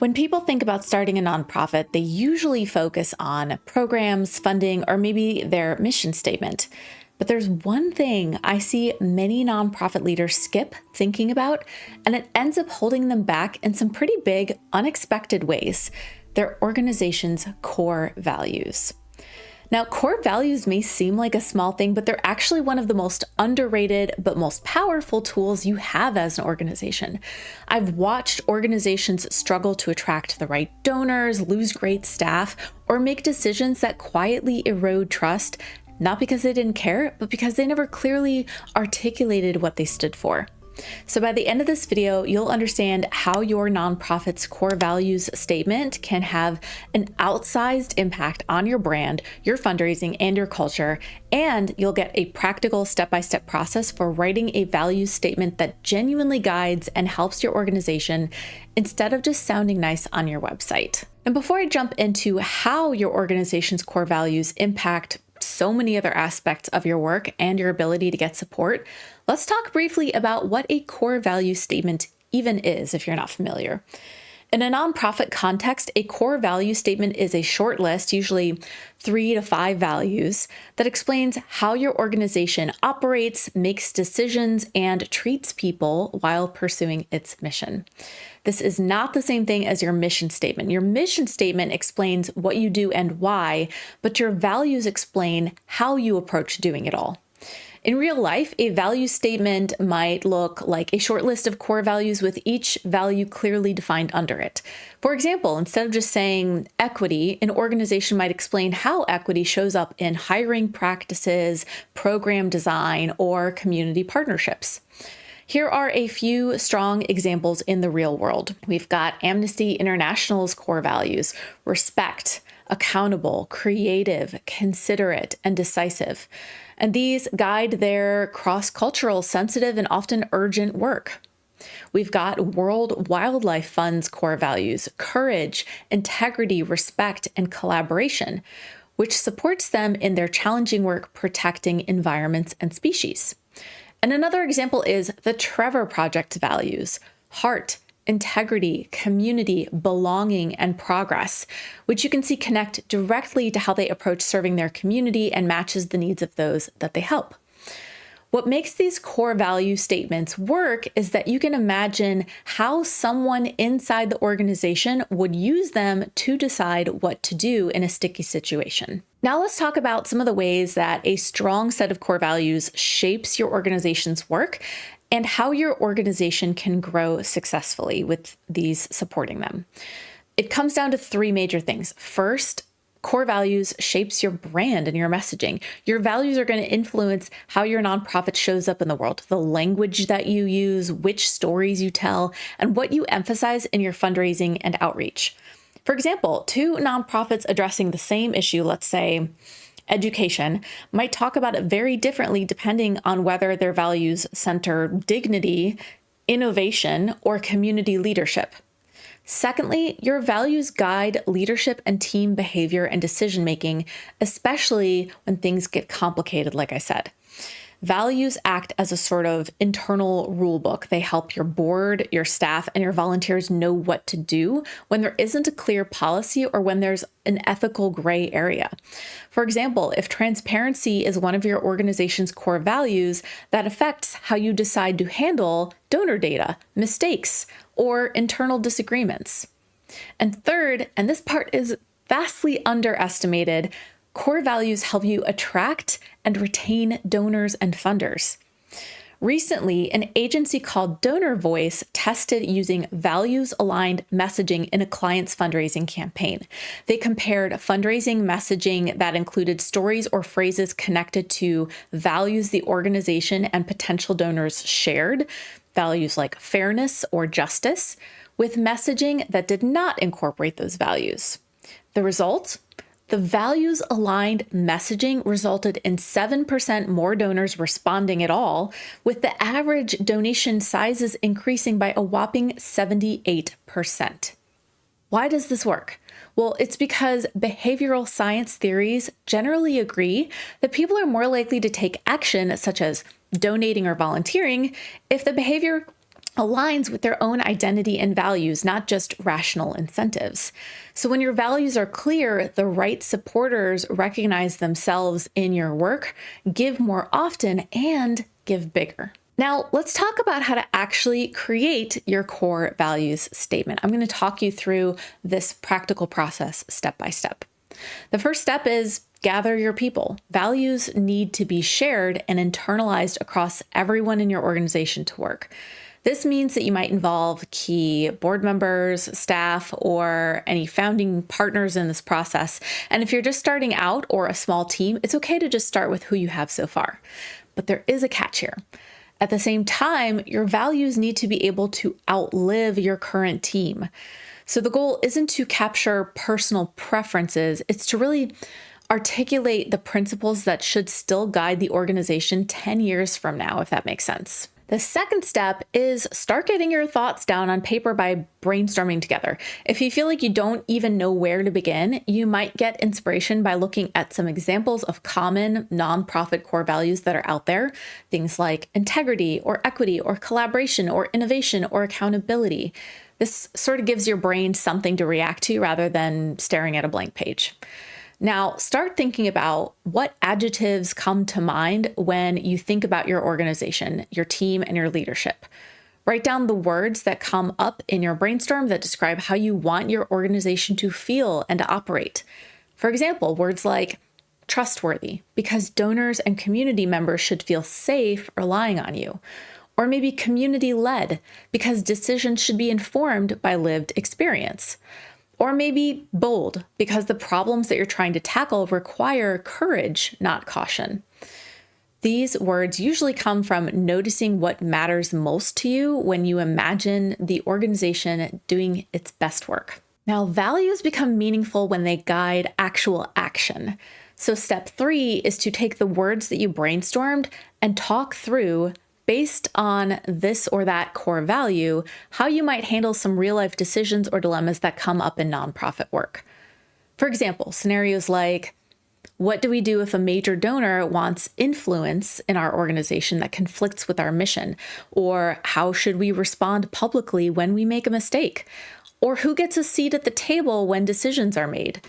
When people think about starting a nonprofit, they usually focus on programs, funding, or maybe their mission statement. But there's one thing I see many nonprofit leaders skip thinking about, and it ends up holding them back in some pretty big, unexpected ways: their organization's core values. Now, core values may seem like a small thing, but they're actually one of the most underrated but most powerful tools you have as an organization. I've watched organizations struggle to attract the right donors, lose great staff, or make decisions that quietly erode trust, not because they didn't care, but because they never clearly articulated what they stood for. So by the end of this video, you'll understand how your nonprofit's core values statement can have an outsized impact on your brand, your fundraising, and your culture, and you'll get a practical step-by-step process for writing a values statement that genuinely guides and helps your organization instead of just sounding nice on your website. And before I jump into how your organization's core values impact so many other aspects of your work and your ability to get support, let's talk briefly about what a core value statement even is if you're not familiar. In a nonprofit context, a core value statement is a short list, usually 3 to 5 values, that explains how your organization operates, makes decisions, and treats people while pursuing its mission. This is not the same thing as your mission statement. Your mission statement explains what you do and why, but your values explain how you approach doing it all. In real life, a value statement might look like a short list of core values with each value clearly defined under it. For example, instead of just saying equity, an organization might explain how equity shows up in hiring practices, program design, or community partnerships. Here are a few strong examples in the real world. We've got Amnesty International's core values: respect, accountable, creative, considerate, and decisive. And these guide their cross-cultural, sensitive, and often urgent work. We've got World Wildlife Fund's core values: courage, integrity, respect, and collaboration, which supports them in their challenging work protecting environments and species. And another example is the Trevor Project's values: heart, integrity, community, belonging, and progress, which you can see connect directly to how they approach serving their community and matches the needs of those that they help. What makes these core value statements work is that you can imagine how someone inside the organization would use them to decide what to do in a sticky situation. Now let's talk about some of the ways that a strong set of core values shapes your organization's work and how your organization can grow successfully with these supporting them. It comes down to 3 major things. First, core values shapes your brand and your messaging. Your values are going to influence how your nonprofit shows up in the world, the language that you use, which stories you tell, and what you emphasize in your fundraising and outreach. For example, 2 nonprofits addressing the same issue, let's say education, might talk about it very differently depending on whether their values center dignity, innovation, or community leadership. Secondly, your values guide leadership and team behavior and decision-making, especially when things get complicated, like I said. Values act as a sort of internal rule book. They help your board, your staff, and your volunteers know what to do when there isn't a clear policy or when there's an ethical gray area. For example, if transparency is one of your organization's core values, that affects how you decide to handle donor data, mistakes, or internal disagreements. And third, and this part is vastly underestimated, core values help you attract and retain donors and funders. Recently, an agency called Donor Voice tested using values-aligned messaging in a client's fundraising campaign. They compared fundraising messaging that included stories or phrases connected to values the organization and potential donors shared, values like fairness or justice, with messaging that did not incorporate those values. The result? The values-aligned messaging resulted in 7% more donors responding at all, with the average donation sizes increasing by a whopping 78%. Why does this work? Well, it's because behavioral science theories generally agree that people are more likely to take action, such as donating or volunteering, if the behavior aligns with their own identity and values, not just rational incentives. So when your values are clear, the right supporters recognize themselves in your work, give more often, and give bigger. Now, let's talk about how to actually create your core values statement. I'm going to talk you through this practical process step by step. The first step is gather your people. Values need to be shared and internalized across everyone in your organization to work. This means that you might involve key board members, staff, or any founding partners in this process. And if you're just starting out or a small team, it's okay to just start with who you have so far. But there is a catch here. At the same time, your values need to be able to outlive your current team. So the goal isn't to capture personal preferences, it's to really articulate the principles that should still guide the organization 10 years from now, if that makes sense. The second step is start getting your thoughts down on paper by brainstorming together. If you feel like you don't even know where to begin, you might get inspiration by looking at some examples of common nonprofit core values that are out there. Things like integrity or equity or collaboration or innovation or accountability. This sort of gives your brain something to react to rather than staring at a blank page. Now, start thinking about what adjectives come to mind when you think about your organization, your team, and your leadership. Write down the words that come up in your brainstorm that describe how you want your organization to feel and to operate. For example, words like trustworthy, because donors and community members should feel safe relying on you. Or maybe community-led, because decisions should be informed by lived experience. Or maybe bold, because the problems that you're trying to tackle require courage, not caution. These words usually come from noticing what matters most to you when you imagine the organization doing its best work. Now, values become meaningful when they guide actual action. So step 3 is to take the words that you brainstormed and talk through, based on this or that core value, how you might handle some real-life decisions or dilemmas that come up in nonprofit work. For example, scenarios like, what do we do if a major donor wants influence in our organization that conflicts with our mission? Or how should we respond publicly when we make a mistake? Or who gets a seat at the table when decisions are made?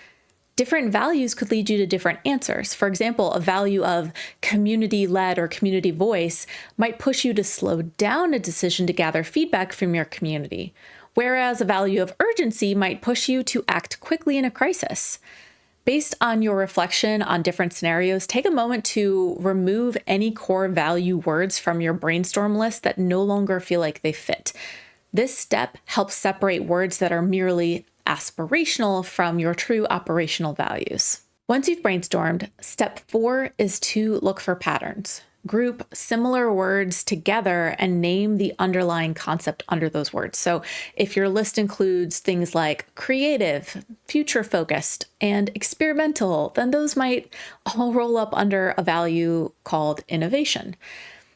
Different values could lead you to different answers. For example, a value of community-led or community voice might push you to slow down a decision to gather feedback from your community, whereas a value of urgency might push you to act quickly in a crisis. Based on your reflection on different scenarios, take a moment to remove any core value words from your brainstorm list that no longer feel like they fit. This step helps separate words that are merely aspirational from your true operational values. Once you've brainstormed, step 4 is to look for patterns. Group similar words together and name the underlying concept under those words. So if your list includes things like creative, future-focused, and experimental, then those might all roll up under a value called innovation.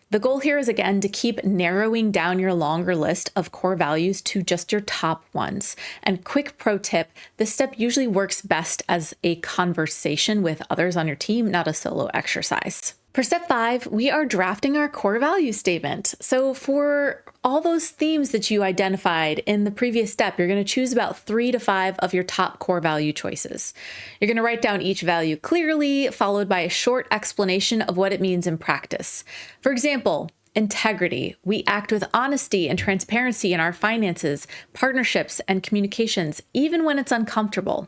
The goal here is, again, to keep narrowing down your longer list of core values to just your top ones. And quick pro tip, this step usually works best as a conversation with others on your team, not a solo exercise. For step 5, we are drafting our core value statement. So for all those themes that you identified in the previous step, you're going to choose about 3 to 5 of your top core value choices. You're going to write down each value clearly, followed by a short explanation of what it means in practice. For example, integrity. We act with honesty and transparency in our finances, partnerships, and communications, even when it's uncomfortable.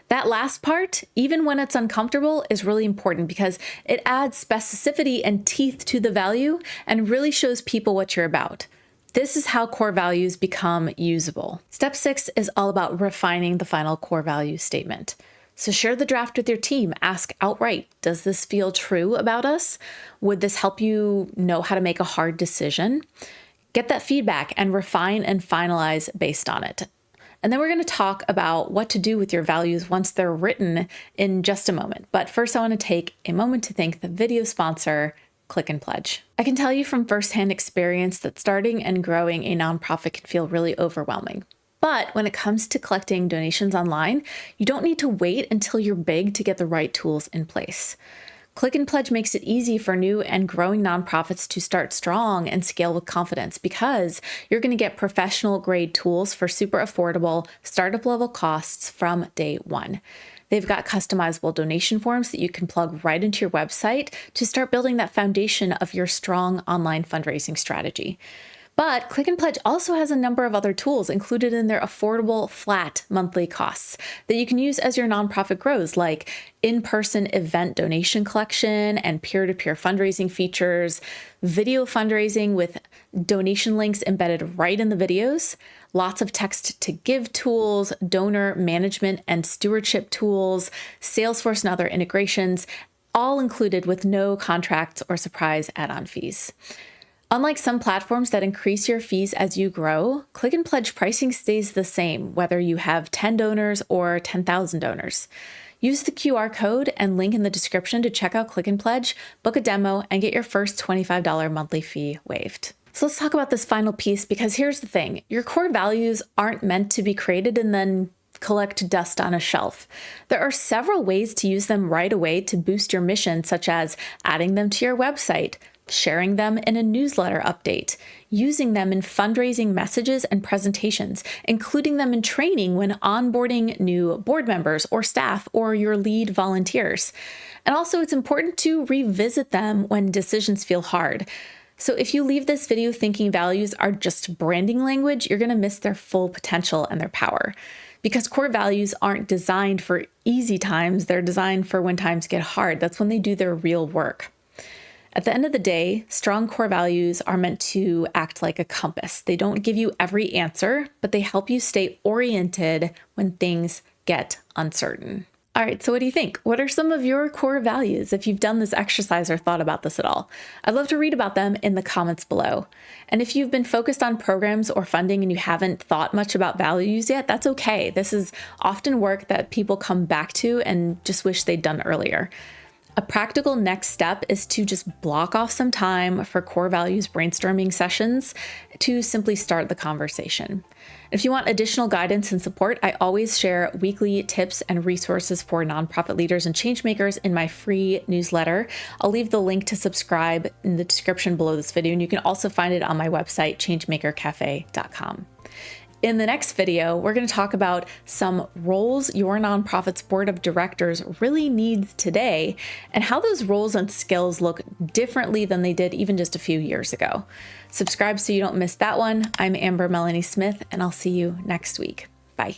That last part, even when it's uncomfortable, is really important because it adds specificity and teeth to the value and really shows people what you're about. This is how core values become usable. Step 6 is all about refining the final core value statement. So share the draft with your team. Ask outright, does this feel true about us? Would this help you know how to make a hard decision? Get that feedback and refine and finalize based on it. And then we're going to talk about what to do with your values once they're written in just a moment. But first, I want to take a moment to thank the video sponsor, Click and Pledge. I can tell you from firsthand experience that starting and growing a nonprofit can feel really overwhelming. But when it comes to collecting donations online, you don't need to wait until you're big to get the right tools in place. Click and Pledge makes it easy for new and growing nonprofits to start strong and scale with confidence because you're going to get professional grade tools for super affordable startup level costs from day one. They've got customizable donation forms that you can plug right into your website to start building that foundation of your strong online fundraising strategy. But Click and Pledge also has a number of other tools included in their affordable flat monthly costs that you can use as your nonprofit grows, like in-person event donation collection and peer-to-peer fundraising features, video fundraising with donation links embedded right in the videos, lots of text to give tools, donor management and stewardship tools, Salesforce and other integrations, all included with no contracts or surprise add-on fees. Unlike some platforms that increase your fees as you grow, Click and Pledge pricing stays the same, whether you have 10 donors or 10,000 donors. Use the QR code and link in the description to check out Click and Pledge, book a demo, and get your first $25 monthly fee waived. So let's talk about this final piece, because here's the thing. Your core values aren't meant to be created and then collect dust on a shelf. There are several ways to use them right away to boost your mission, such as adding them to your website, sharing them in a newsletter update, using them in fundraising messages and presentations, including them in training when onboarding new board members or staff or your lead volunteers. And also, it's important to revisit them when decisions feel hard. So if you leave this video thinking values are just branding language, you're going to miss their full potential and their power. Because core values aren't designed for easy times, they're designed for when times get hard. That's when they do their real work. At the end of the day, strong core values are meant to act like a compass. They don't give you every answer, but they help you stay oriented when things get uncertain. All right, so what do you think? What are some of your core values if you've done this exercise or thought about this at all? I'd love to read about them in the comments below. And if you've been focused on programs or funding and you haven't thought much about values yet, that's okay. This is often work that people come back to and just wish they'd done earlier. A practical next step is to just block off some time for core values brainstorming sessions to simply start the conversation. If you want additional guidance and support, I always share weekly tips and resources for nonprofit leaders and changemakers in my free newsletter. I'll leave the link to subscribe in the description below this video, and you can also find it on my website, changemakercafe.com. In the next video, we're going to talk about some roles your nonprofit's board of directors really needs today and how those roles and skills look differently than they did even just a few years ago. Subscribe so you don't miss that one. I'm Amber Melanie Smith, and I'll see you next week. Bye.